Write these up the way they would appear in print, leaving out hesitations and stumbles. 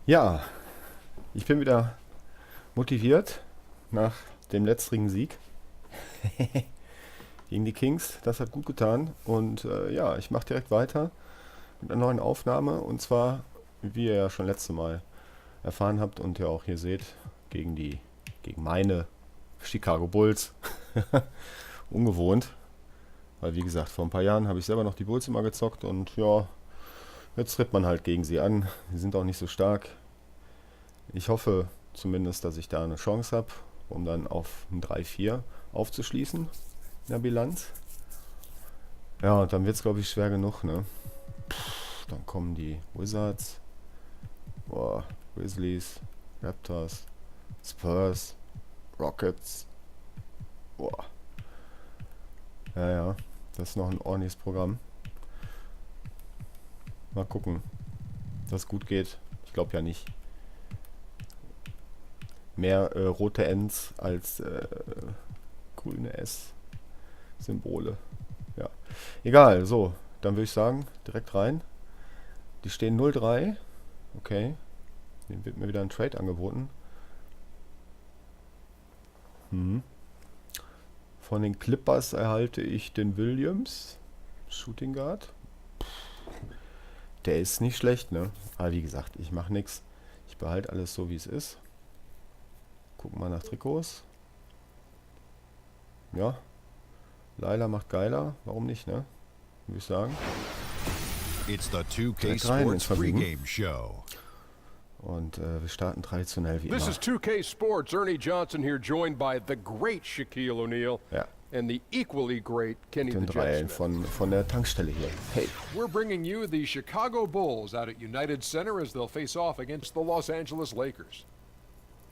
Ja, ich bin wieder motiviert nach dem letztrigen Sieg gegen die Kings. Das hat gut getan. Und ja, ich mache direkt weiter mit einer neuen Aufnahme. Und zwar, wie ihr ja schon letztes Mal erfahren habt und ja auch hier seht, gegen meine Chicago Bulls. Ungewohnt. Weil wie gesagt, vor ein paar Jahren habe ich selber noch die Bulls immer gezockt und ja, jetzt tritt man halt gegen sie an. Sie sind auch nicht so stark. Ich hoffe zumindest, dass ich da eine Chance habe, um dann auf ein 3-4 aufzuschließen in der Bilanz. Ja, und dann wird es, glaube ich, schwer genug, ne? Dann kommen die Wizards, Grizzlies, Raptors, Spurs, Rockets. Ja, das ist noch ein ordentliches Programm. Mal gucken, dass es gut geht. Ich glaube ja nicht. Mehr rote Ends als grüne S-Symbole. Ja. Egal, so. Dann würde ich sagen, direkt rein. Die stehen 0-3. Okay. Dem wird mir wieder ein Trade angeboten. Von den Clippers erhalte ich den Williams. Shooting Guard. Der ist nicht schlecht, ne? Aber wie gesagt, ich mache nichts. Ich behalte alles so, wie es ist. Gucken mal nach Trikots. Ja. Laila macht geiler. Warum nicht, ne? Würde ich sagen. It's the 2K Direkt rein ins Sports Vergnügen. pregame show. Und wir starten traditionell wie This immer. is 2K Sports. Ernie Johnson here, joined by the great Shaquille O'Neal Ja, and the equally great Kenny den the Dreien Jet Smith. von der Tankstelle hier. Hey. We're bringing you the Chicago Bulls out at United Center as they'll face off against the Los Angeles Lakers.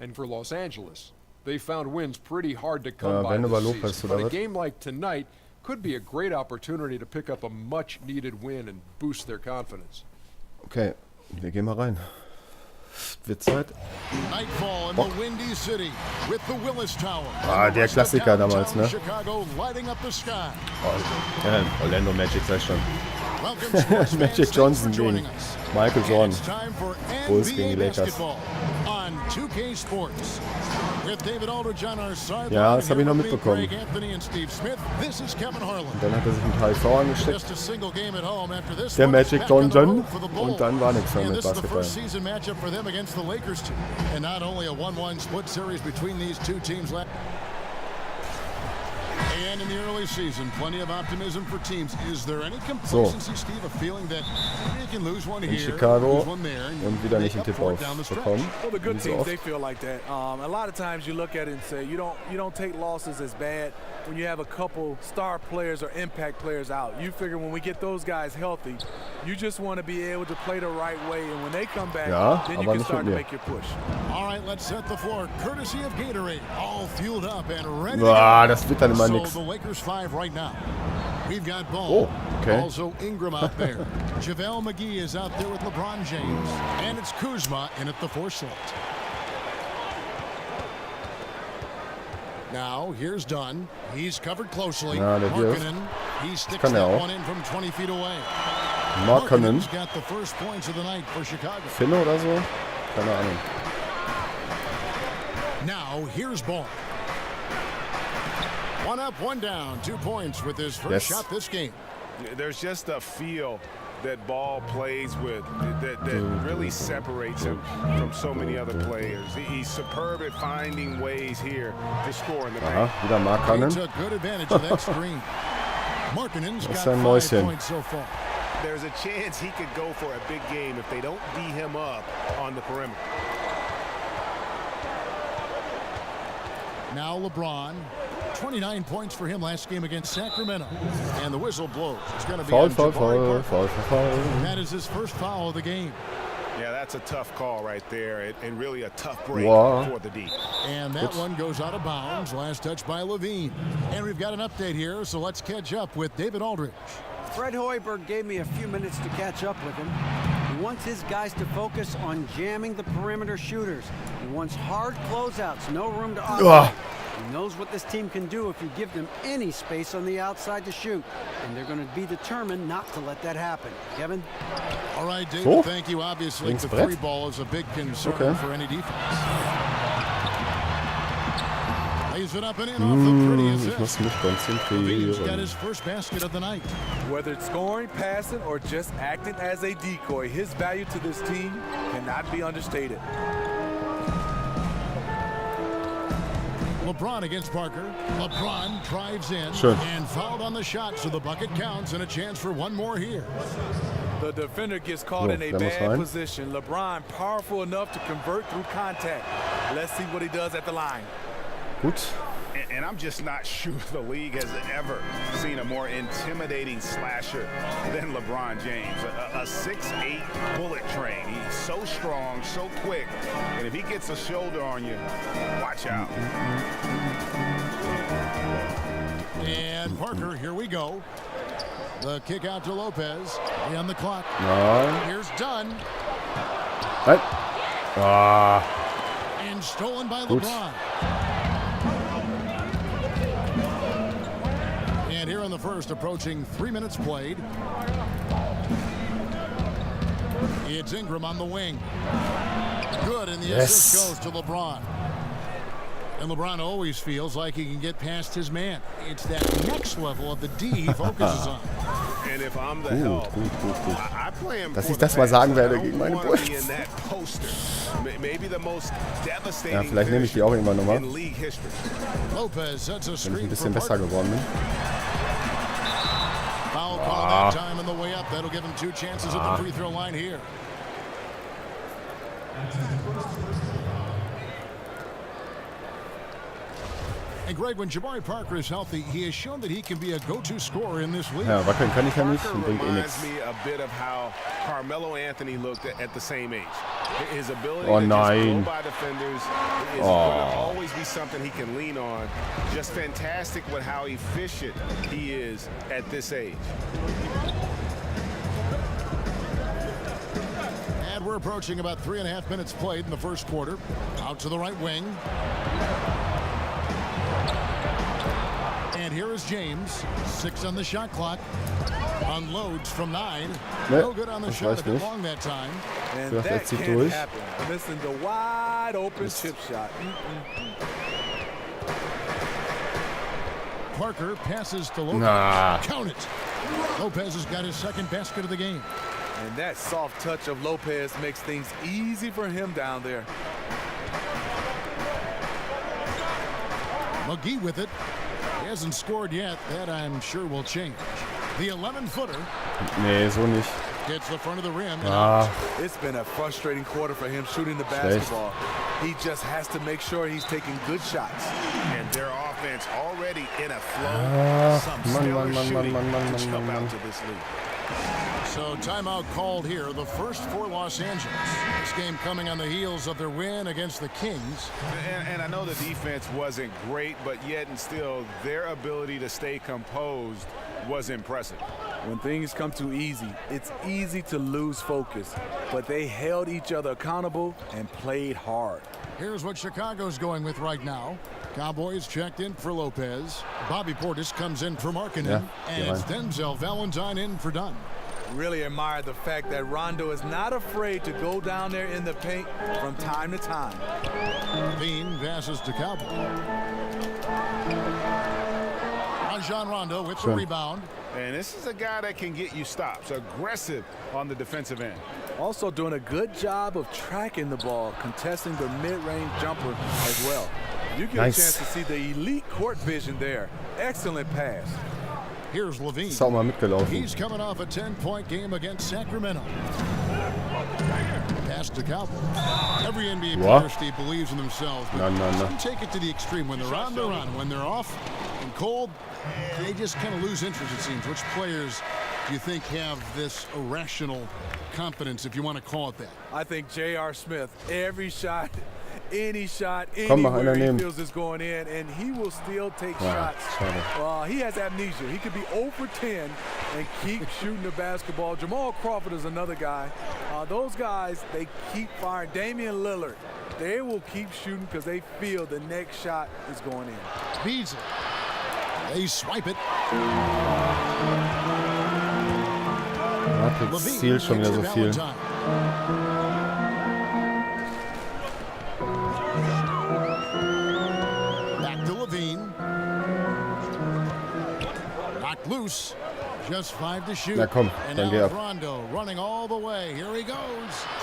And for Los Angeles, they found wins pretty hard to come by wenn über this Lopez season. oder But a was? game like tonight could be a great opportunity to pick up a much-needed win and boost their confidence. Okay, wir gehen mal rein. Wird Zeit. Nightfall in the Windy City with the Willis Tower. Der Klassiker damals, ne? Chicago lighting up the sky. Orlando Magic, sag ich schon. Welcome, sports fans. Magic Thanks Johnson for joining gegen us. Michael Jordan. It's time for Bulls NBA gegen die Lakers. basketball on 2K Sports. With David Aldridge on our sideline. Ja, das habe ich noch Here with me, mitbekommen. Greg Anthony and Steve Smith. This is Kevin Harlan. Dann hat er sich mit HIV angesteckt. Just a single game at home after this Der one. It's Magic back on the Johnson. road for the Bulls. Und dann war nichts mehr And mit this is the Basketball. first season matchup for them against the Lakers team. And not only a 1-1 split series between these two teams last. And in the early season, plenty of optimism for teams. Is there any complacency, Steve, a feeling that you can lose one In here, Chicago lose one there, and und wieder make nicht einen up Tipp for it down the stretch? aufbekommen. Well, the good Wie so teams, oft. they feel like that. A lot of times you look at it and say you don't take losses as bad when you have a couple star players or impact players out. You figure when we get those guys healthy, you just want to be able to play the right way, and when they come back, Ja, then you aber can nicht start mit to mir. make your push. All right, let's set the floor. Courtesy of Gatorade, all fueled up and ready to Boah, go. das wird dann immer So nix. the Lakers 5 right now. We've got Ball. Oh, okay. Also Ingram out there. JaVale McGee is out there with LeBron James. And it's Kuzma in at the 4 slot. Now, here's Dunn. He's covered closely. Ja, der wirft. Markkanen, he sticks kann er that auch. one in from 20 feet away. Markkanen. Markkanen's got the first points of the night for Chicago. Finne oder so? Keine Ahnung. Now, here's Ball. One up, one down. 2 points with his first Yes. shot this game. There's just a feel that Ball plays with that really separates him from so many other players. He's superb at finding ways here to score in the Aha, paint. wieder He Markkanen. took good advantage of that screen. Markkanen's Das ist got ein 5 Mäuschen. points so far. There's a chance he could go for a big game if they don't D him up on the perimeter. Now LeBron. 29 points for him last game against Sacramento. And the whistle blows. It's going to be Foul, on Foul, Jabari Foul, Parker. Foul, Foul. That is his first foul of the game. Yeah, that's a tough call right there, and really a tough break Wow. for the D. And that one goes out of bounds. Last touch by Levine. And we've got an update here, so let's catch up with David Aldridge. Fred Hoiberg gave me a few minutes to catch up with him. He wants his guys to focus on jamming the perimeter shooters. He wants hard closeouts, no room to operate. He knows what this team can do if you give them any space on the outside to shoot. And they're going to be determined not to let that happen. Kevin? All right, David, So? thank you. Obviously, Links the Brett. free ball is a big concern Okay. for any defense. Lays it up and in off the pretty Ich muss assist. mich Levine's got konzentrieren. his first basket of the night. Whether it's scoring, passing, or just acting as a decoy, his value to this team cannot be understated. LeBron against Parker. LeBron drives in Schön. and fouled on the shot, so the bucket counts and a chance for one more here. The defender gets caught So, in a der muss bad rein. position. LeBron powerful enough to convert through contact. Let's see what he does at the line. Gut. And I'm just not sure the league has ever seen a more intimidating slasher than LeBron James. A 6'8" bullet train. He's so strong, so quick. And if he gets a shoulder on you, watch out. And Parker, here we go. The kick out to Lopez. On the clock. Nein. Here's Dunn. Nein. Ah. And stolen by Gut. LeBron. And here in the first, approaching 3 minutes played. It's Ingram on the wing. Good, and the Yes. assist goes to LeBron. And LeBron always feels like he can get past his man. It's that next level of the D he focuses on. And if I'm the Gut, help, gut, gut, gut. I play him Dass for ich the das mal pass. sagen werde I don't gegen meine wanna Bulls. be in that poster. Maybe the most devastating Ja, vielleicht nehme ich die auch irgendwann nochmal, in league history. Lopez sets a wenn ich screen ein for bisschen besser Parker. geworden bin. Foul call that time on the way up. That'll give him 2 chances at the free throw line here. And Greg, when Jabari Parker is healthy, he has shown that he can be a go-to scorer in this league. Ja, wackeln kann ich ja nicht Parker und bringt eh nichts. reminds me a bit of how Carmelo Anthony looked at the same age. His ability Oh, to just blow nein. by defenders is going to always be something he can lean on. Just fantastic with how efficient he is at this age. And we're approaching about 3.5 minutes played in the first quarter. Out to the right wing. And here is James. 6 on the shot clock. Unloads from 9. No good on the das shot reicht at nicht. long that time. And Vielleicht that zieht can't durch. happen. Missing the wide open chip shot. Parker passes to Lopez. Na. Count it. Lopez has got his second basket of the game. And that soft touch of Lopez makes things easy for him down there. McGee with it. He hasn't scored yet. That I'm sure will change. The 11-footer Nee, so nicht. hits the front of the rim. Ah, It's been a frustrating quarter for him shooting the basketball. He just has to make sure he's taking good shots. And their offense already in a flow. Some stellar shooting to jump out to this league. So timeout called here, the first for Los Angeles. This game coming on the heels of their win against the Kings. And I know the defense wasn't great, but yet and still, their ability to stay composed was impressive. When things come too easy, it's easy to lose focus. But they held each other accountable and played hard. Here's what Chicago's going with right now. Cowboys checked in for Lopez. Bobby Portis comes in for Markkanen. Yeah, and you're it's right. Denzel Valentine in for Dunn. Really admire the fact that Rondo is not afraid to go down there in the paint from time to time. Bean passes to Cowboy. Rajon Rondo with the Schön. rebound. And this is a guy that can get you stops, aggressive on the defensive end. Also doing a good job of tracking the ball, contesting the mid-range jumper as well. You get Nice. a chance to see the elite court vision there. Excellent pass. Here's Levine. ist auch mal mitgelaufen. He's coming off a 10-point game against Sacramento. Pass to Cowboy. Every NBA What? player, Steve, believes in themselves, but No, no, no. some take it to the extreme. When they're on, they're on. When they're off and cold, they just kind of lose interest, it seems. Which players do you think have this irrational confidence, if you want to call it that? I think J.R. Smith, every shot, any shot, Komm, mach anywhere einer he nehmen. feels is going in, and he will still take Ja, shots. schade. He has amnesia. He could be 0 for 10 and keep shooting the basketball. Jamal Crawford is another guy. Those guys, they keep firing. Damian Lillard, they will keep shooting because they feel the next shot is going in. Beasley. They swipe it. Hat jetzt Ziel schon wieder so viel. Back to Levine. Knocked loose. Just 5 to shoot. Na komm, and dann now geh ab. Rondo running all the way. Here he goes.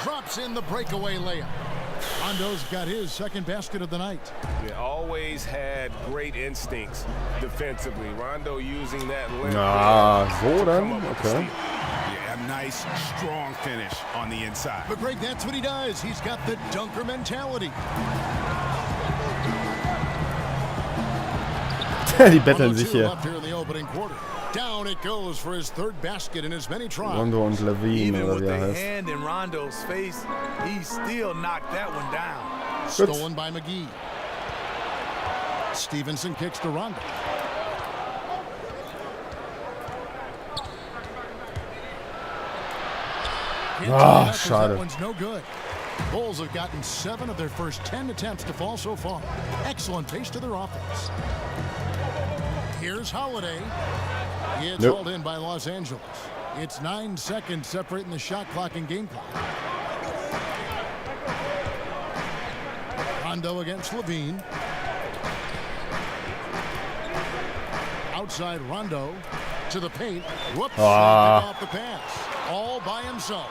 Drops in the breakaway layup. Rondo's got his second basket of the night. Yeah, always had great instincts defensively. Rondo using that length. Ah, so to come dann? up with the Okay. steal. Yeah, a nice, strong finish on the inside. But Greg, that's what he does. He's got the dunker mentality. Die betteln sich 102 hier. left here in the opening quarter. Down it goes for his third basket in as many tries. Rondo und Levine, Even oder with wie the er heißt. hand in Rondo's face, he still knocked that one down. Stolen by McGee. Stevenson kicks to Rondo. Ah, schade. That one's no good. Bulls have gotten 7 of their first 10 attempts to fall so far. Excellent pace to their offense. Here's Holiday. It's Nope. hauled in by Los Angeles. It's 9 seconds separating the shot clock and game clock. Rondo against Levine. Outside Rondo to the paint. Whoops. Pick off the pass. All by himself.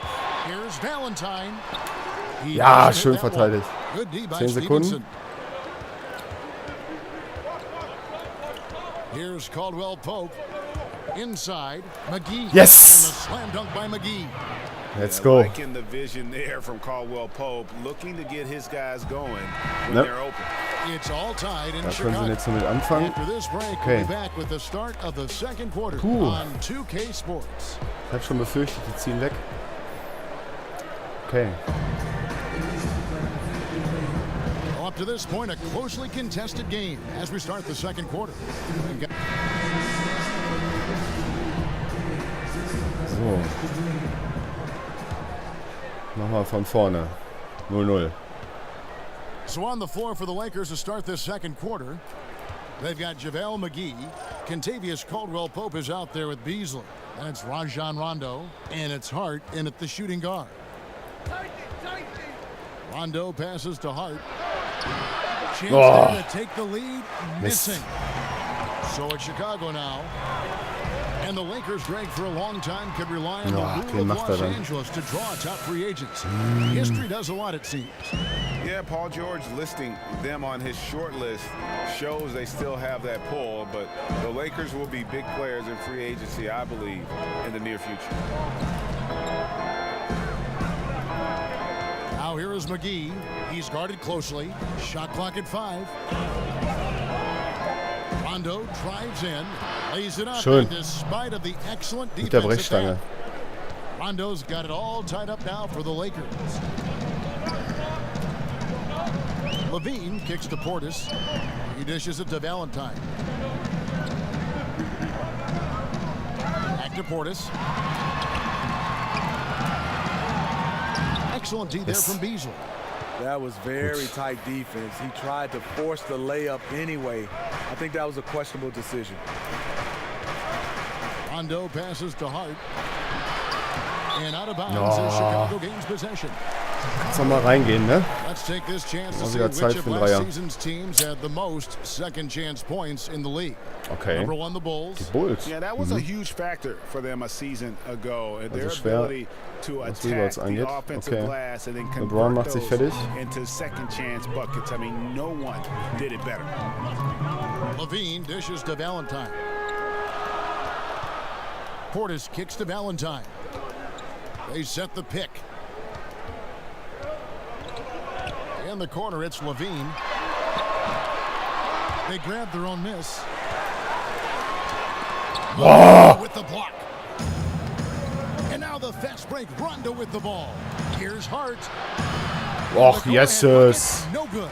Here's Valentine. He Ja, doesn't schön hit that verteidigt. one. Good D by 10 Sekunden. Stevenson. Here's Caldwell Pope. Inside, McGee. Yes! And the slam dunk by McGee. Let's go. Liking the vision there from Caldwell Pope, looking to get his guys going when Yep. they're open. It's all tied in Da können sie Chicago. jetzt damit anfangen. After this break, Okay. we'll be back with the start of the second quarter Puh. on 2K Sports. Ich habe schon befürchtet, die ziehen weg. Okay. Well, up to this point, a closely contested game as we start the second quarter. So. Machen wir von vorne. 0-0. So on the floor for the Lakers to start this second quarter, they've got JaVale McGee. Kentavious Caldwell-Pope is out there with Beasley. That's Rajon Rondo, and it's Hart in at the shooting guard. Rondo passes to Hart. Chance there to take the lead, missing. So it's Chicago now. And the Lakers, Greg, for a long time could rely on the rule of Los Angeles to draw top free agents. History does a lot, it seems. Yeah, Paul George listing them on his short list shows they still have that pull, but the Lakers will be big players in free agency, I believe, in the near future. Now here is McGee. He's guarded closely. Shot clock at 5. Rondo drives in, lays it up, Schön. in spite of the excellent Mit der defense Brechstange. attack. Rondo's got it all tied up now for the Lakers. Levine kicks to Portis. He dishes it to Valentine. Back to Portis. Excellent D there from Beasley. That was very tight defense. He tried to force the layup anyway. I think that was a questionable decision. Rondo passes to Hart. And out of bounds as Chicago gains possession. Jetzt nochmal reingehen, ne? Let's take this chance to Mal see wieder which Zeit of für den last Dreier. season's teams had the most second chance points in the league. Okay. Number 1, the Bulls. Bulls. Yeah, that was a huge factor for them a season ago. Their schwer, ability to was attack Rebounds the angeht. offensive Okay. glass and then LeBron convert macht sich those fertig. into second chance buckets. I mean, no one did it better. Levine dishes to Valentine. Portis kicks to Valentine. They set the pick. In the corner, it's Levine. They grab their own miss. With the block. And now the fast break. Rondo with the ball. Here's Hart. Och, Jesus. No good.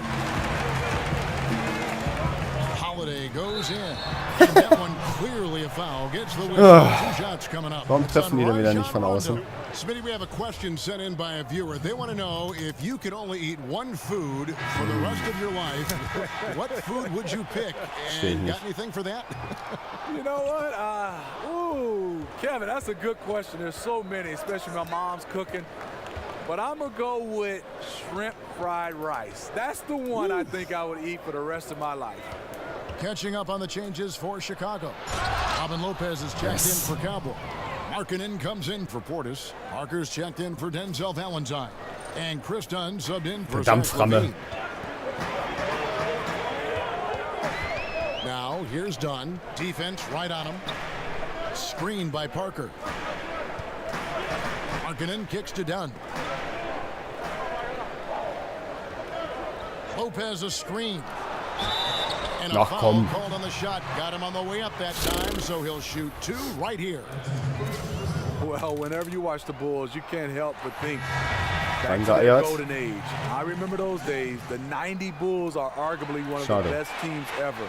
Holiday goes in. And that one clearly a foul. Gets the win. 2 shots coming up. Warum treffen die denn wieder nicht von außen? Smitty, we have a question sent in by a viewer. They want to know if you could only eat one food for the rest of your life, what food would you pick? And got anything for that? You know what? Kevin, that's a good question. There's so many, especially my mom's cooking. But I'm going to go with shrimp fried rice. That's the one I think I would eat for the rest of my life. Catching up on the changes for Chicago. Robin Lopez is checked in for Cowboy. Markkanen comes in for Portis. Parker's checked in for Denzel Valentine. And Chris Dunn subbed in for Zach Levine. Now, here's Dunn. Defense right on him. Screened by Parker. Markkanen kicks to Dunn. Lopez a screen. And a foul called on the shot. Got him on the way up that time, so he'll shoot 2 right here. Well, whenever you watch the Bulls, you can't help but think back to the golden age. I remember those days. The 90 Bulls are arguably one of the best teams ever.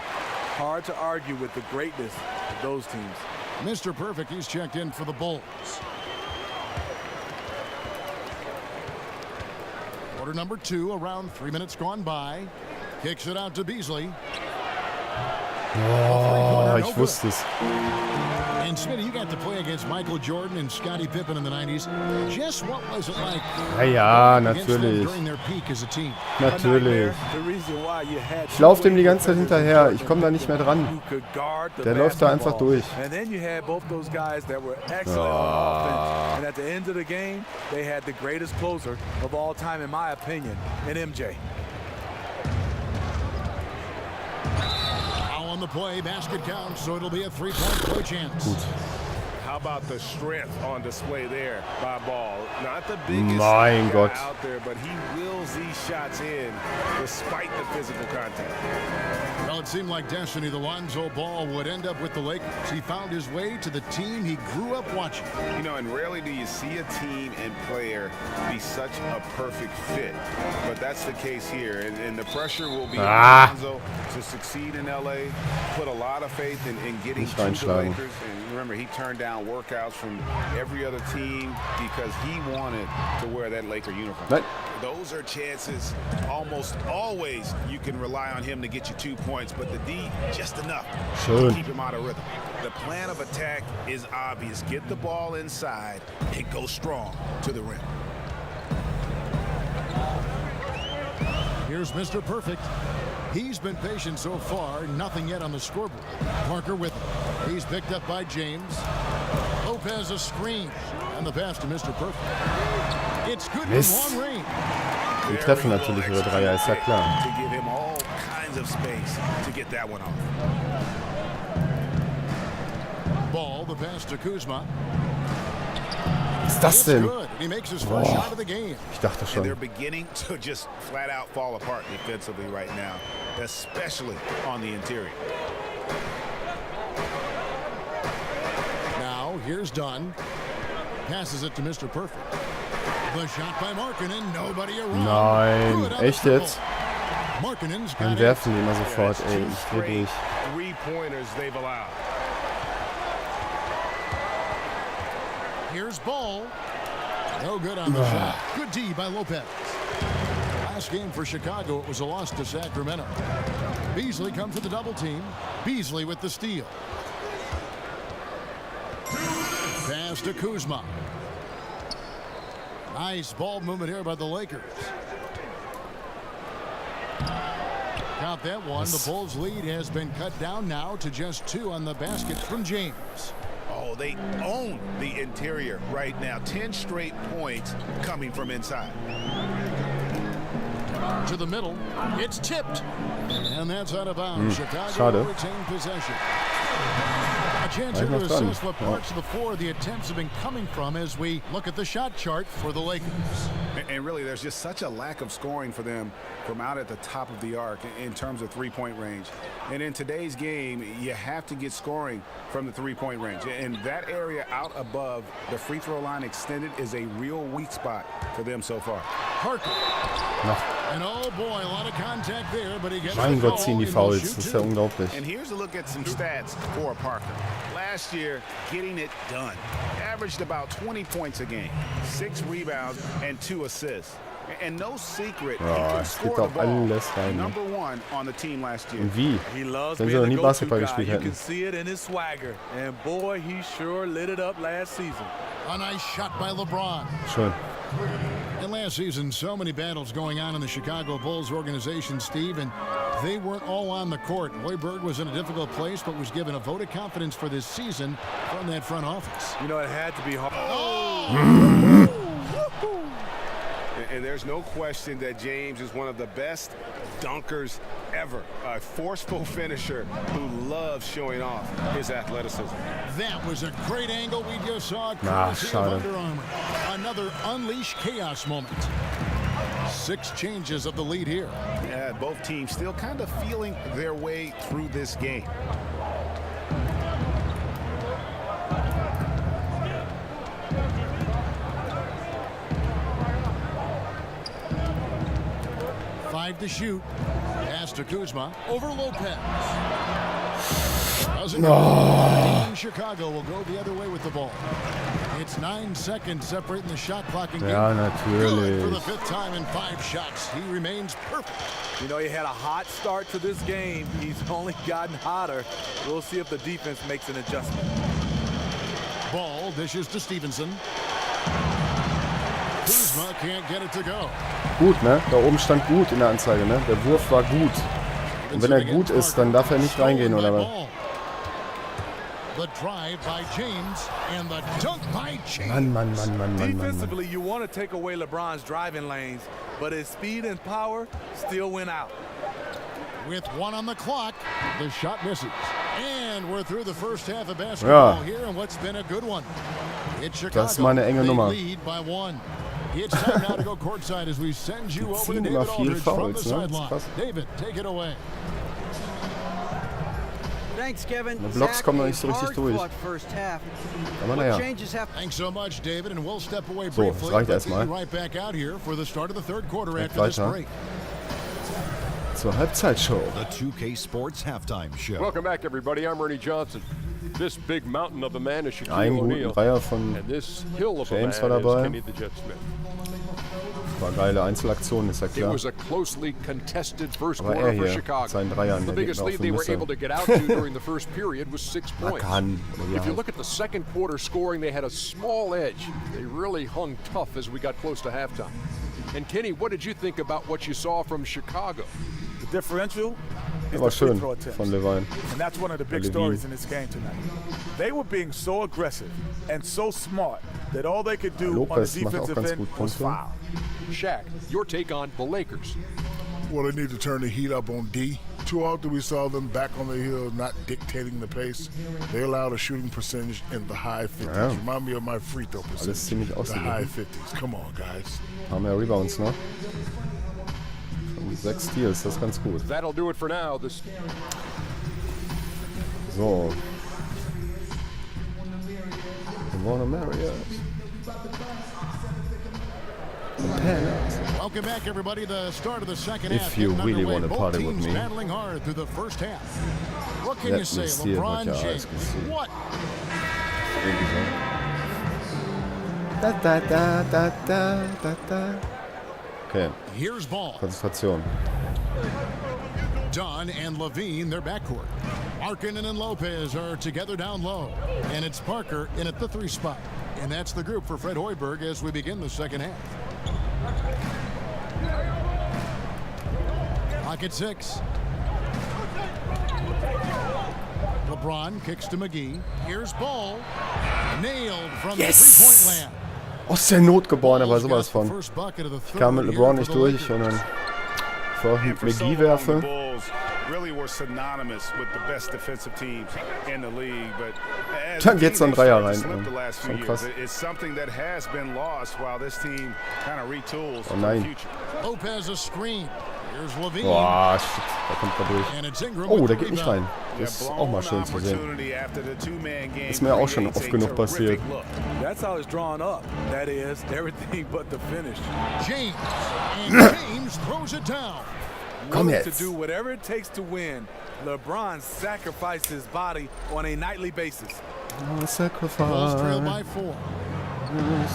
Hard to argue with the greatness of those teams. Mr. Perfect, he's checked in for the Bulls. Quarter number 2, around 3 minutes gone by. Kicks it out to Beasley. Oh, ich wusste es. And Smitty, you got to play against Michael Jordan and Scottie Pippen in the 90s. Just what was it like? Ja, natürlich. Natürlich. Ich laufe dem die ganze Zeit hinterher. Ich komme da nicht mehr dran. Der läuft da einfach durch. And then you had both those guys that were excellent on offense. And at the end of the game, they had the greatest closer of all time, in my opinion, in MJ. On the play, basket counts, so it'll be a 3-point play chance. Gut. How about the strength on display there by Ball? Not the biggest guy out there, but he wills these shots in despite the physical contact. Well, it seemed like destiny. The Lonzo Ball would end up with the Lakers. He found his way to the team he grew up watching. You know, and rarely do you see a team and player be such a perfect fit. But that's the case here. And the pressure will be on Lonzo to succeed in L.A., put a lot of faith in getting to the Lakers. And remember, he turned down workouts from every other team because he wanted to wear that Laker uniform. Those are chances almost always you can rely on him to get you 2 points, but the D, just enough to keep him out of rhythm. The plan of attack is obvious. Get the ball inside and go strong to the rim. Here's Mr. Perfect. He's been patient so far, nothing yet on the scoreboard. Parker with him. He's picked up by James. Lopez a screen. And the pass to Mr. Perfect. It's good from long range. Die treffen natürlich ihre Dreier, ist ja klar. To give him all kinds of space to get that one off. Ball, the pass to Kuzma. Was ist das denn? Ich dachte schon. They're beginning to just flat out fall apart defensively right now, especially on the interior. Now here's Dunn. Passes it to Mr. Perfect. The shot by Markkanen, nobody around. Nein, echt jetzt? Dann werfen die immer sofort, ey, ich dreh durch. 3-pointers they've allowed. Here's Ball. No good on the shot. Good D by Lopez. Last game for Chicago, it was a loss to Sacramento. Beasley comes with the double team. Beasley with the steal. Pass to Kuzma. Nice ball movement here by the Lakers. Got that one. The Bulls' lead has been cut down now to just 2 on the baskets from James. Oh, they own the interior right now. 10 straight points coming from inside. To the middle. It's tipped. And that's out of bounds. Chicago retain possession. A chance here to assess what parts of the floor the attempts have been coming from as we look at the shot chart for the Lakers. And really, there's just such a lack of scoring for them from out at the top of the arc in terms of three-point range. And in today's game, you have to get scoring from the three-point range. And that area out above the free throw line extended is a real weak spot for them so far. Parker. And oh boy, a lot of contact there, but he gets Mein Gott, ziehen die Fouls. Das ist ja unglaublich. And here's a look at some stats for Parker. Last year, getting it done. Averaged about 20 points a game, 6 rebounds, and 2 assists. And no secret, he can score the ball. Number 1 on the team last year. Und wie? He loves Wenn sie being noch the nie Basketball go-to guy. gespielt You hätten. can see it in his swagger. And boy, he sure lit it up last season. A nice shot by LeBron. Schön. And last season, so many battles going on in the Chicago Bulls organization, Steve, and they weren't all on the court. Hoiberg was in a difficult place, but was given a vote of confidence for this season from that front office. You know, it had to be hard. And there's no question that James is one of the best dunkers ever. A forceful finisher who loves showing off his athleticism. That was a great angle we just saw. Ah, Courtesy of schade. Under Armour. Another unleash chaos moment. 6 changes of the lead here. Yeah, both teams still kind of feeling their way through this game. To shoot. Pass to Kuzma. Over Lopez. Doesn't Chicago will go the other way with the ball. It's 9 seconds separating the shot clock and Ja, Good for the natürlich. 5th time in 5 shots. He remains perfect. You know, he had a hot start to this game. He's only gotten hotter. We'll see if the defense makes an adjustment. Ball dishes to Stevenson. Kuzma can't get it to go. Gut, ne? Da oben stand gut in der Anzeige, ne? Der Wurf war gut. Und wenn er gut ist, dann darf er nicht reingehen, oder was? The drive by James and the dunk by James. Mann. Defensively, you want to take away LeBron's driving lanes, but his speed and power still win out. With 1 on the clock, the shot misses. And we're through the first half of basketball here in what's been a good one. It's Chicago. Das ist mal eine enge They Nummer. lead by 1. It's time now to go courtside as we send you over to ziehen David immer viel Aldridge from the Fouls, ne? Das ist sideline. krass. David, take it away. Thanks, Kevin. Die Blocks kommen noch nicht so richtig durch. Aber naja. Thanks so much, David, and we'll step away So, briefly. das reicht Let's erstmal. be right back out here for the start of the third quarter Direkt after this weiter. break. Zur Halbzeitshow. The 2K Sports Halftime Show. Welcome back, everybody. I'm Ernie Johnson. This big mountain of a man is Shaquille Einen guten O'Neal. Dreier von And this hill of James a war man dabei. is Kenny the Jet Smith. War geile Einzelaktion, ist ja It klar. was a closely contested first Aber quarter er for hier, Chicago. seinen Dreiern, The der biggest Gegner lead auf they dem were Messer. able to get out to during the first period was 6 points. Kann, If you look at the second quarter scoring, they had a small edge. They really hung tough as we got close to halftime. And Kenny, what did you think about what you saw from Chicago? The differential is War the free schön throw attempts. von Levine. And that's one of the big Levine. stories in this game tonight. They were being so aggressive and so smart that all they could do on the Lopez macht auch defensive ganz end gut was Punkte. foul. Shaq, your take on the Lakers. Well, they need to turn the heat up on D. Too often we saw them back on the hill, not dictating the pace. They allowed a shooting percentage in the high 50s. Ja. Remind me of my free throw Alles percentage. ziemlich The high ausgeglichen. 50s. Come on, guys. Haben ja Rebounds, ne? Und 6 Steals, das ist ganz gut. That'll do it for now. This So. You wanna marry us? Welcome back, everybody. The start of the second If half. you getting really underway. wanna Both party with teams me. battling hard through the first half. What can Let you say, me see what LeBron your James? eyes can see. What? Okay, Here's ball. Konzentration. Dunn and Levine, their backcourt. Markkanen and Lopez are together down low. And it's Parker in at the 3 spot. And that's the group for Fred Hoiberg as we begin the second half. Clock at 6. LeBron kicks to McGee. Here's ball. Nailed from the three-point land. Aus der Not geboren, aber sowas von. First bucket of the Ich kam mit third LeBron here nicht for the durch Lakers. und dann bevor ich And mit for so McGee long, the werfe. Bulls really were synonymous with the best defensive teams in the league. But as Dann geht's so ein Dreier rein. the last few Schon krass. years, it's something that has been lost while this team kind of retools Oh for the nein. future. Lopez a screen. Here's Levine. Boah, shit. Da kommt er durch. And it's Ingram Oh, with der the geht nicht rebound. rein. Das ist auch mal schön zu sehen. Ist mir mir auch schon oft genug passiert. That's how it's drawn up. That is everything but the finish. James. And James throws it down. Komm Willing to jetzt. do whatever it takes to win. LeBron sacrificed his body on a nightly basis. Bulls trail by 4.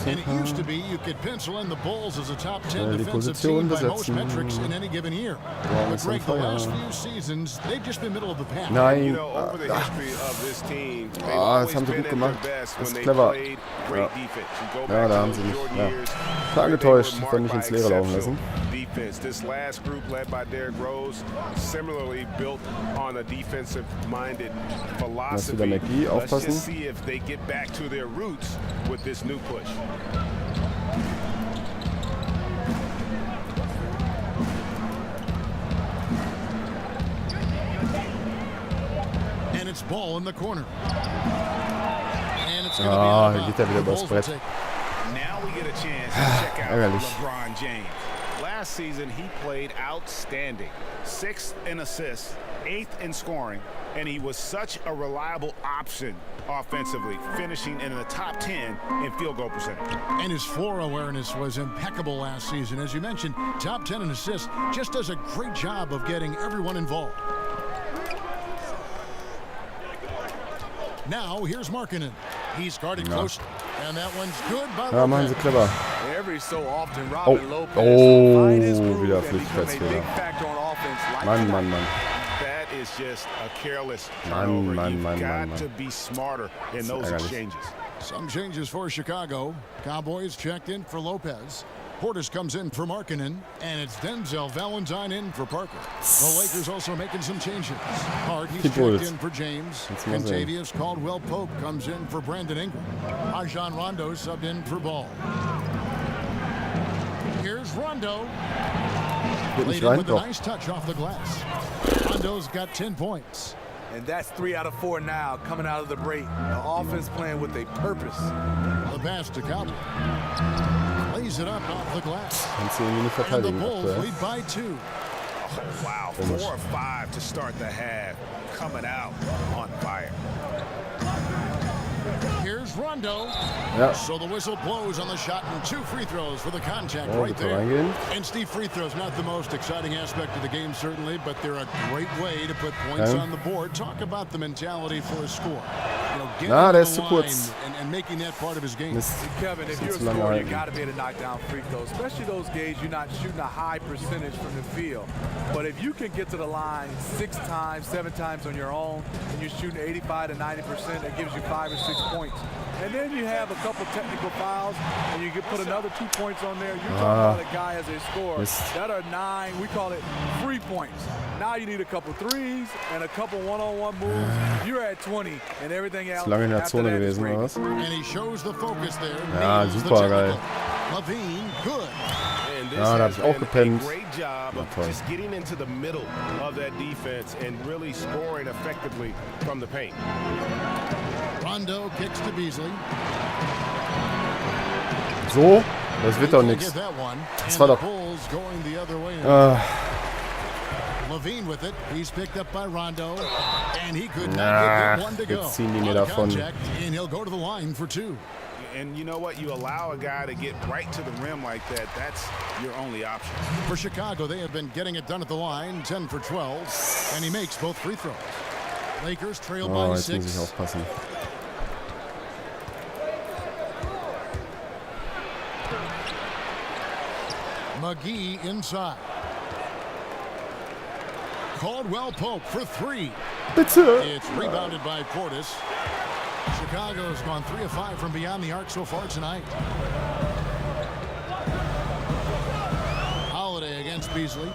And it used to be you could pencil in the Bulls as a top 10 die defensive Position team by most besetzen. metrics in any given year. But ist Greg, the ein last Feuer. few seasons, they've just been middle of the pack. Nein. You know, over the history of this team, they've Das always haben sie been gut at gemacht. their best Das when ist they clever. played great defense. You go Ja, back da to haben sie those mich Jordan ja. years, klar where they getäuscht. were Das wollte nicht marked ins by Leere laufen lassen. exceptional defense. This last group led by Derrick Rose, similarly built on a defensive-minded philosophy. wieder McGee, Let's aufpassen. just see if they get back to their roots with this new push. And it's ball in the corner. And it's going to Ah, be hier geht er wieder übers Brett. Now we get a chance to check out Ärgerlich. LeBron James. Last season, he played outstanding. 6th in assists, 8th in scoring, and he was such a reliable option offensively, finishing in the top 10 in field goal percentage. And his floor awareness was impeccable last season. As you mentioned, top 10 in assists, just does a great job of getting everyone involved. Now, here's Markkanen. He's guarded close, and that one's good by Ja, machen sie Lopez. clever. Every so often, Oh, Robin Lopez oh, find his groove wieder and become a Flüchtigkeitsfehler. big factor on offense like Mann, tonight. Mann, Mann. That is just a careless Mann, turnover. Mann, You've Mann, got Mann, to Mann. be smarter in those ärgerlich. exchanges. Some changes for Chicago. Cowboys checked in for Lopez. Portis comes in for Markkanen, and it's Denzel Valentine in for Parker. The Lakers also making some changes. Hart, he's Die Bulls. checked in for James. Jetzt mal sehen. Contavious Caldwell-Pope comes in for Brandon Ingram. Rajon Rondo subbed in for Ball. Here's Rondo. Geht Laid nicht in rein? with a Doch. nice touch off the glass. Rondo's got 10 points. And that's 3 out of 4 now coming out of the break. The offense playing with a purpose. The pass to Cowboy. Lays it up off the glass. Kannst du irgendwie nicht And the verteidigen Bulls aktuell. lead by 2. Oh, wow, Komisch. 4 or 5 to start the half, coming out on fire. Here's Rondo. Ja. So the whistle blows on the shot and 2 free throws for the contact Oh, right bitte there. reingehen. And Steve, free throws not the most exciting aspect of the game certainly, but they're a great way to put points Ja. on the board. Talk about the mentality for a score. You know, getting Na, to der the ist zu line kurz. and making that part of his game. Mist. Kevin, if Bisschen you're a zu lange scorer, you halten. got to be able to knock down free throws, especially those games you're not shooting a high percentage from the field. But if you can get to the line 6 times, 7 times on your own, and you're shooting 85 to 90%, that gives you 5 or 6 points. And then you have a couple technical fouls, and you can put another 2 points on there. You're talking about a guy as a scorer Mist. that are 9, we call it free points. Now you need a couple threes and a couple one-on-one moves. You're at 20, and everything else Ist lange in der after Zone that is gewesen, oder gravy. was? And he shows the focus there. Ja, Nails the super geil. technical. Levine, good. And this Ja, da hab has ich auch been gepennt. a great job of toll. just getting into the middle of that defense and really scoring effectively from the paint. Rondo kicks to Beasley. So? Das wird doch Can't nichts. get that one. Das And war the doch- Bulls going the other way now. Levine with it. He's picked up by Rondo. And he could not Nah, get one to go. jetzt ziehen die mir On davon. contact, and he'll go to the line for 2. And you know what? You allow a guy to get right to the rim like that, that's your only option. For Chicago, they have been getting it done at the line, 10 for 12. And he makes both free throws. Lakers trail Oh, by jetzt muss 6. ich aufpassen. McGee inside. Caldwell-Pope for 3. Bitte! It's rebounded by Portis. Chicago's gone 3 of 5 from beyond the arc so far tonight. Holiday against Beasley.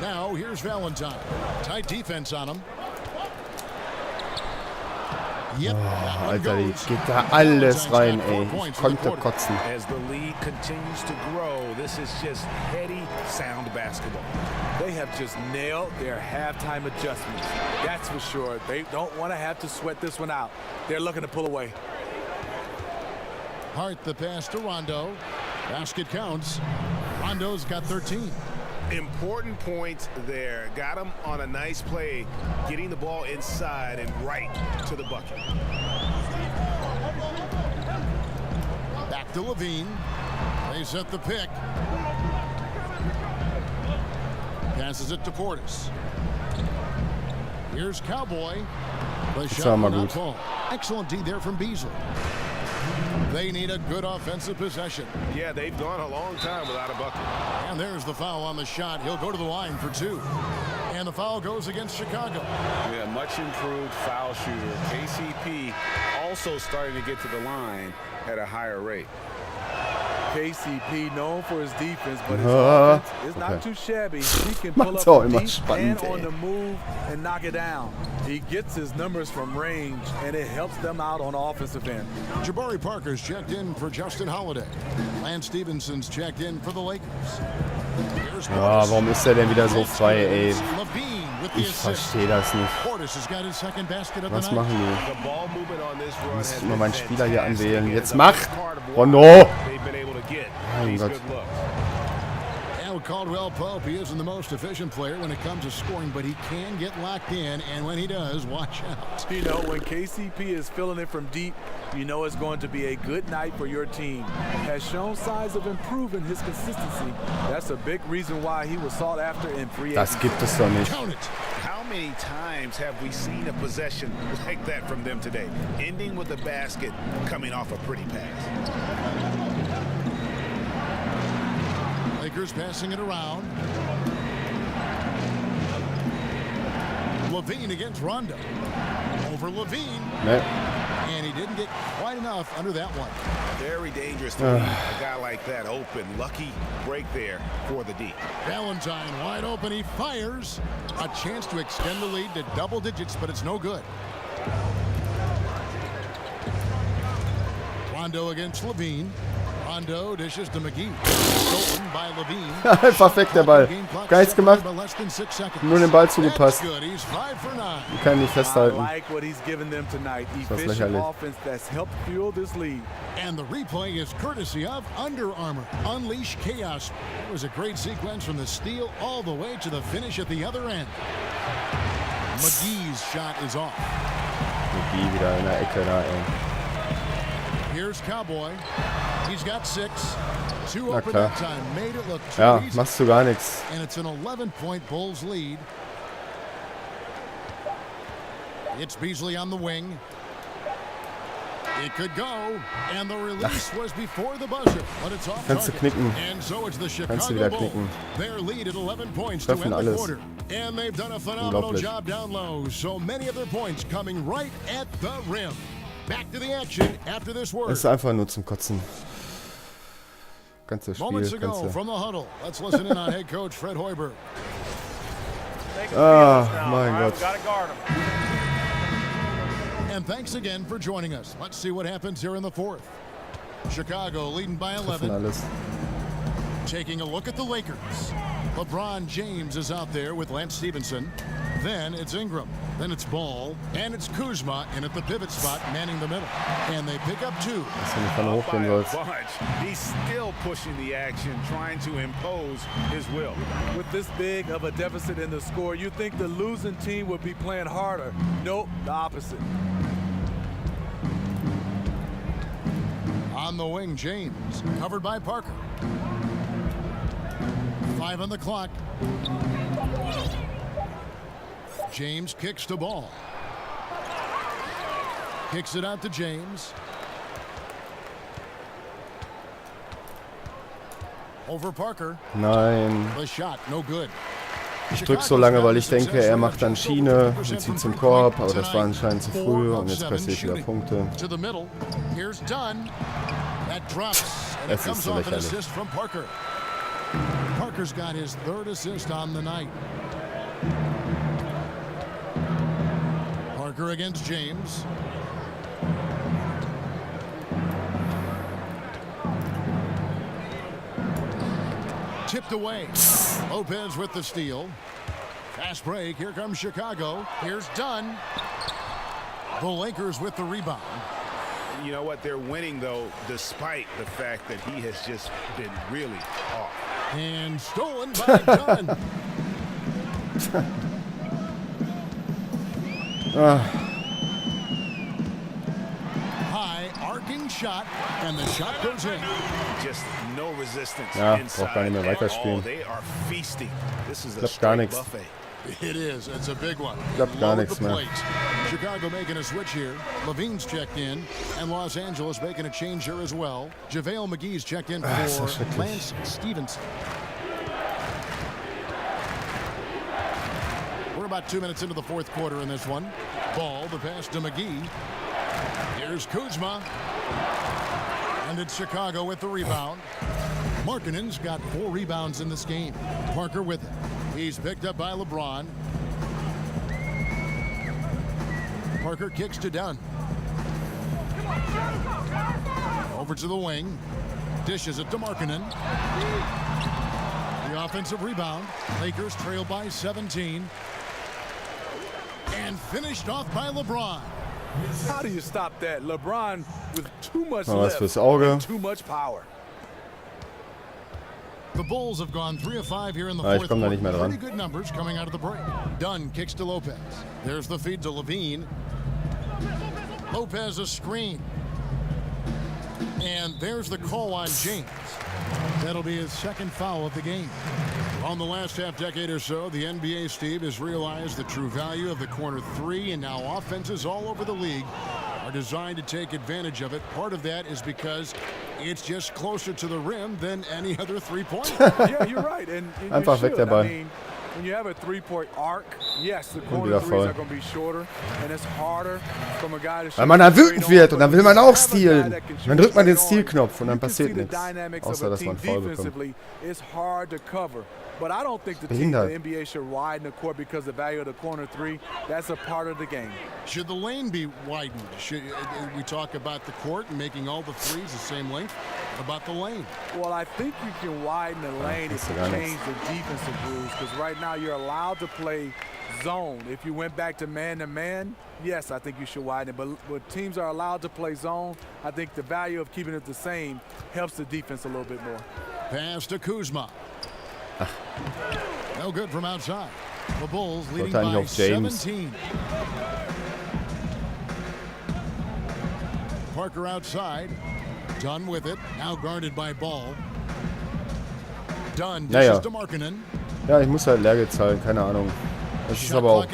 Now here's Valentine. Tight defense on him. Oh, Alter, die geht da alles rein, ey. Ich konnte kotzen. As the lead continues to grow, this is just heady, sound basketball. They have just nailed their halftime adjustments. That's for sure. They don't want to have to sweat this one out. They're looking to pull away. Hart the pass to Rondo. Basket counts. Rondo's got 13. Important points there. Got him on a nice play, getting the ball inside and right to the bucket. Back to Levine. They set the pick. Passes it to Portis. Here's Cowboy. The shot will not fall. Excellent D there from Beasley. They need a good offensive possession. Yeah, they've gone a long time without a bucket. And there's the foul on the shot. He'll go to the line for 2. And the foul goes against Chicago. Yeah, much improved foul shooter. KCP also starting to get to the line at a higher rate. KCP known for his defense, but his offense is not too shabby. He can pull up deep and on the move and knock it down. He gets his numbers from range, and it helps them out on the offensive end. Jabari Parker's checked in for Justin Holiday. Lance Stevenson's checked in for the Lakers. Ah, warum ist er denn wieder so frei, ey? Ich verstehe das nicht. Was machen die? Ich muss immer meinen Spieler hier anwählen. Jetzt macht! Oh no! Mein Gott. Caldwell Pope, he isn't the most efficient player when it comes to scoring, but he can get locked in, and when he does, watch out. You know, when KCP is filling it from deep, you know it's going to be a good night for your team. Has shown signs of improving his consistency. That's a big reason why he was sought after in free agency. Das gibt es doch nicht. How many times have we seen a possession like that from them today? Ending with a basket, coming off a pretty pass. Lakers passing it around. Levine against Rondo. Over Levine. And he didn't get quite enough under that one. Very dangerous to leave a guy like that open. Lucky break there for the D. Valentine wide open. He fires. A chance to extend the lead to double digits, but it's no good. Rondo against Levine. Rondo dishes to McGee. Stolen by Levine. Einfach weg der Ball. Gar nichts gemacht. Nur den Ball zugepasst. Ich kann ihn nicht festhalten. Das ist lächerlich. And the replay is courtesy of Under Armour. Unleash chaos. It was a great sequence from the steal all the way to the finish at the other end. McGee's shot is off. McGee wieder in der Ecke da, ey. Here's Cowboy. He's got 6. 2 open that time. Made it look too easy. Machst du gar nichts. And it's an 11-point Bulls lead. It's Beasley on the wing. It could go, and the release was before the buzzer, but it's off target. And so it's the Chicago Bulls. Their lead at 11 points to end the quarter. And they've done a phenomenal job down low. So many of their points coming right at the rim. Back to the action after this word. Das ist einfach nur zum Kotzen. Ganzes Spiel. Moments ago from the huddle. Let's listen in on head coach Fred Hoiberg. Mein Gott. And thanks again for joining us. Let's see what happens here in the 4th. Chicago leading by 11. Taking a look at the Lakers. LeBron James is out there with Lance Stevenson. Then it's Ingram. Then it's Ball. And it's Kuzma in at the pivot spot, manning the middle. And they pick up 2. He's still pushing the action, trying to impose his will. With this big of a deficit in the score, you think the losing team would be playing harder. Nope, the opposite. On the wing, James, covered by Parker. 5 on the clock. James kicks to Ball. Kicks it out to James. Over Parker. Nein. The shot, no good. Ich drück so lange, weil ich denke, er macht dann Schiene und zieht zum Korb, aber das war anscheinend zu früh und jetzt kassiere ich wieder Punkte. Es ist so lächerlich. Parker's got his 3rd assist on the night. Parker against James. tipped away. Lopez with the steal. Fast break. Here comes Chicago. Here's Dunn. The Lakers with the rebound. You know what? They're winning, though, despite the fact that he has just been really off. And stolen by Dunn. High arcing shot, and the shot goes in. Just no resistance braucht gar nicht mehr weiterspielen. They are feasting. This is a Klappt gar straight nichts. buffet. It is. It's a big one. Klappt gar nichts mehr. Chicago making a switch here. Levine's checked in, and Los Angeles making a change here as well. JaVale McGee's checked in for Lance Stevenson. We're about 2 minutes into the fourth quarter in this one. Ball, the pass to McGee. Here's Kuzma. And it's Chicago with the rebound. Markkanen's got 4 rebounds in this game. Parker with it. He's picked up by LeBron. Parker kicks to Dunn. Over to the wing. Dishes it to Markkanen. The offensive rebound. Lakers trail by 17. And finished off by LeBron. How do you stop that? LeBron with too much Was fürs lift Auge. and too much power. The Bulls have gone 3 of 5 here in the Ich fourth komm da quarter. nicht mehr dran. Pretty good numbers coming out of the break. Dunn kicks to Lopez. There's the feed to Levine. Lopez a screen. And there's the call on James. That'll be his second foul of the game. On the last half-decade or so, the NBA, Steve, has realized the true value of the corner three, and now offenses all over the league are designed to take advantage of it. Part of that is because it's just closer to the rim than any other three-point. Yeah, you're right. And Einfach weg der Ball. I mean, when you have a three-point arc, yes, the corner threes are going to be shorter, and it's harder from a guy to shoot. Weil man da wütend wird und dann will man auch stealen. Dann drückt man den Steal-Knopf und dann passiert nichts. Außer, dass man Foul bekommt. It's hard to cover. But I don't think the NBA should widen the court because the value of the corner three, that's a part of the game. Should the lane be widened? Should we talk about the court and making all the threes the same length? What about the lane? Well, I think you can widen the lane if you change the defensive rules, because right now you're allowed to play zone. If you went back to man-to-man, yes, I think you should widen it. But when teams are allowed to play zone, I think the value of keeping it the same helps the defense a little bit more. Pass to Kuzma. No good from outside. The Bulls leading by 17. Parker outside. Dunn with it. Now guarded by Ball. Dunn dishes to Markkanen. Ja, ich muss halt Lehrgeld zahlen, keine Ahnung. Das ist aber auch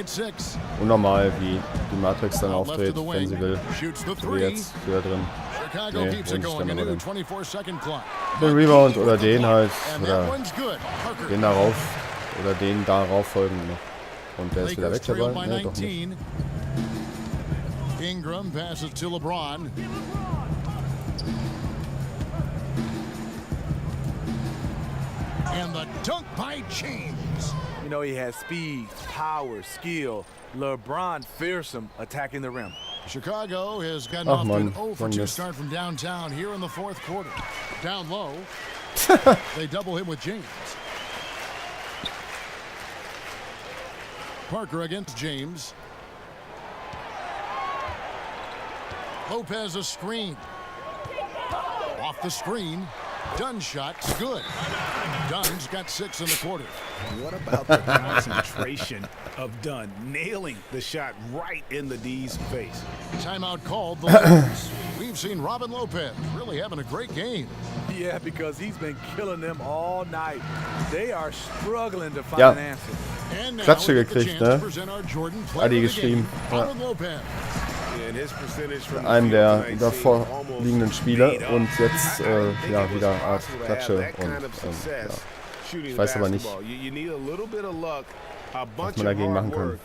unnormal, wie die Matrix dann auftritt, wenn sie will. So jetzt wieder drin. Nee, wünsche ich dann aber den Rebound oder den halt, oder den darauf, oder den darauf folgenden. Und der ist wieder weg, der Ball? Nee, doch nicht. Ingram passes to LeBron. And the dunk by James. You know, he has speed, power, skill. LeBron fearsome attacking the rim. Chicago has gotten off to an 0-for-2 start from downtown here in the fourth quarter. Down low. They double him with James. Parker against James. Lopez a screen. Off the screen. Dunn shot's good. Dunn's got 6 in the quarter. What about the concentration of Dunn nailing the shot right in the D's face? Timeout called. The Lakers. We've seen Robin Lopez really having a great game. Yeah, because he's been killing them all night. They are struggling to find an answer. Klatsche gekriegt, ne? Adi geschrieben. Ja. Einen der davor liegenden Spieler und jetzt ja wieder Art Klatsche und ja. Ich weiß aber nicht, was man dagegen machen kann.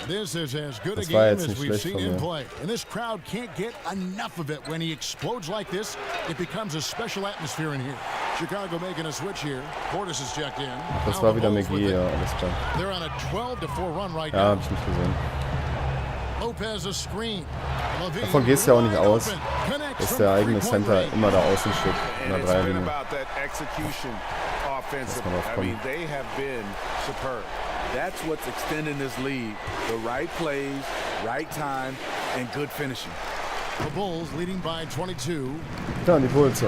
This is as good a Das war game jetzt as nicht we've schlecht seen von in mir. play. And this crowd can't get enough of it. When he explodes like this, it becomes a special atmosphere in here. Chicago making a switch here. Portis is checked in. Das war wieder McGee, ja, alles klar. They're on a 12-4 run right Ja, now. hab ich nicht gesehen. Lopez a screen. Davon gehst du ja auch nicht aus, dass der eigene Center immer da außen steht in der Dreierlinie. Muss man aufkommen. That's what's extending this lead. The right plays, right time, and good finishing. The Bulls leading by 22. Ja, die Bulls.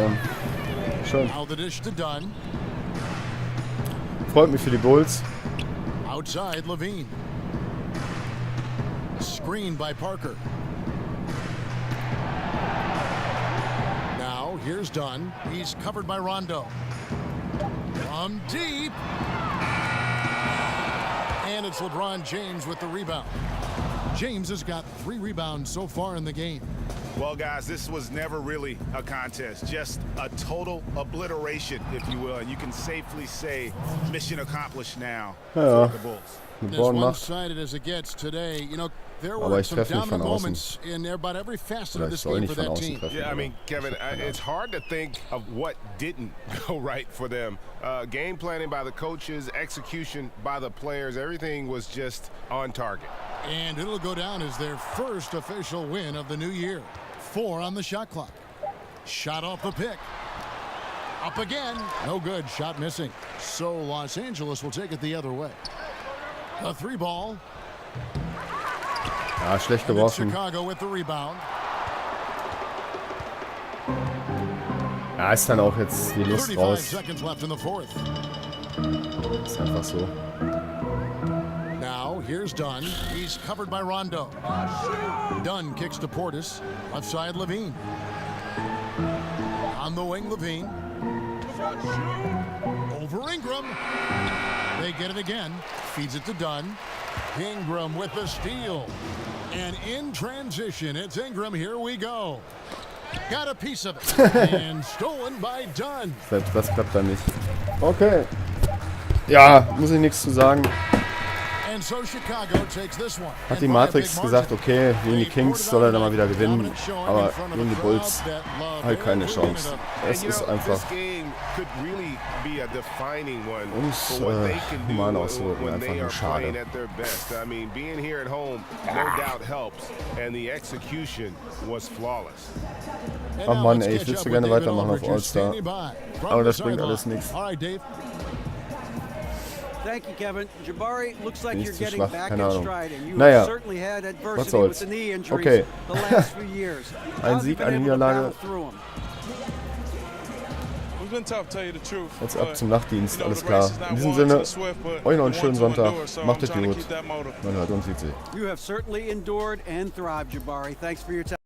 Schön. Now the dish to Dunn. Freut mich für die Bulls. Outside Levine. Screen by Parker. Now here's Dunn. He's covered by Rondo. From deep. And it's LeBron James with the rebound. James has got 3 rebounds so far in the game. Well, guys, this was never really a contest, just a total obliteration, if you will. And you can safely say mission accomplished now for the Bulls. As one-sided as it gets today, you know, there were some dominant moments in about every facet of this game for that team. Yeah, I mean, Kevin, it's hard to think of what didn't go right for them. Game planning by the coaches, execution by the players, everything was just on target. And it'll go down as their first official win of the new year. 4 on the shot clock. Shot off the pick. Up again. No good. Shot missing. So Los Angeles will take it the other way. A 3 ball. Ja, schlecht geworfen. Chicago with the rebound. Ja, ist dann auch jetzt die Lust raus. Seconds left in the fourth. Ist einfach so. Now here's Dunn. He's covered by Rondo. Dunn kicks to Portis. Left side Levine. On the wing Levine. Over Ingram. They get it again. Feeds it to Dunn. Ingram with the steal. And in transition, it's Ingram. Here we go. Got a piece of it. And stolen by Dunn. Selbst das klappt dann nicht. Okay. Ja, muss ich nichts zu sagen. Hat die Matrix gesagt, okay, gegen die Kings soll er dann mal wieder gewinnen, aber gegen die Bulls halt keine Chance. Es ist einfach human ausgedrückt, einfach nur schade. Ach Mann, ey, ich würde so gerne weitermachen auf Allstar, aber das bringt alles nichts. Thank you, Kevin. Jabari, looks like you're getting back in stride, and you have certainly had adversity with the knee injuries the last few years. Ein Sieg, eine Niederlage. Jetzt ab zum Nachtdienst, alles klar. In diesem Sinne, euch noch einen schönen Sonntag. Macht es gut. Man hört und sieht sich. You have certainly endured and thrived, Jabari. Thanks for your time.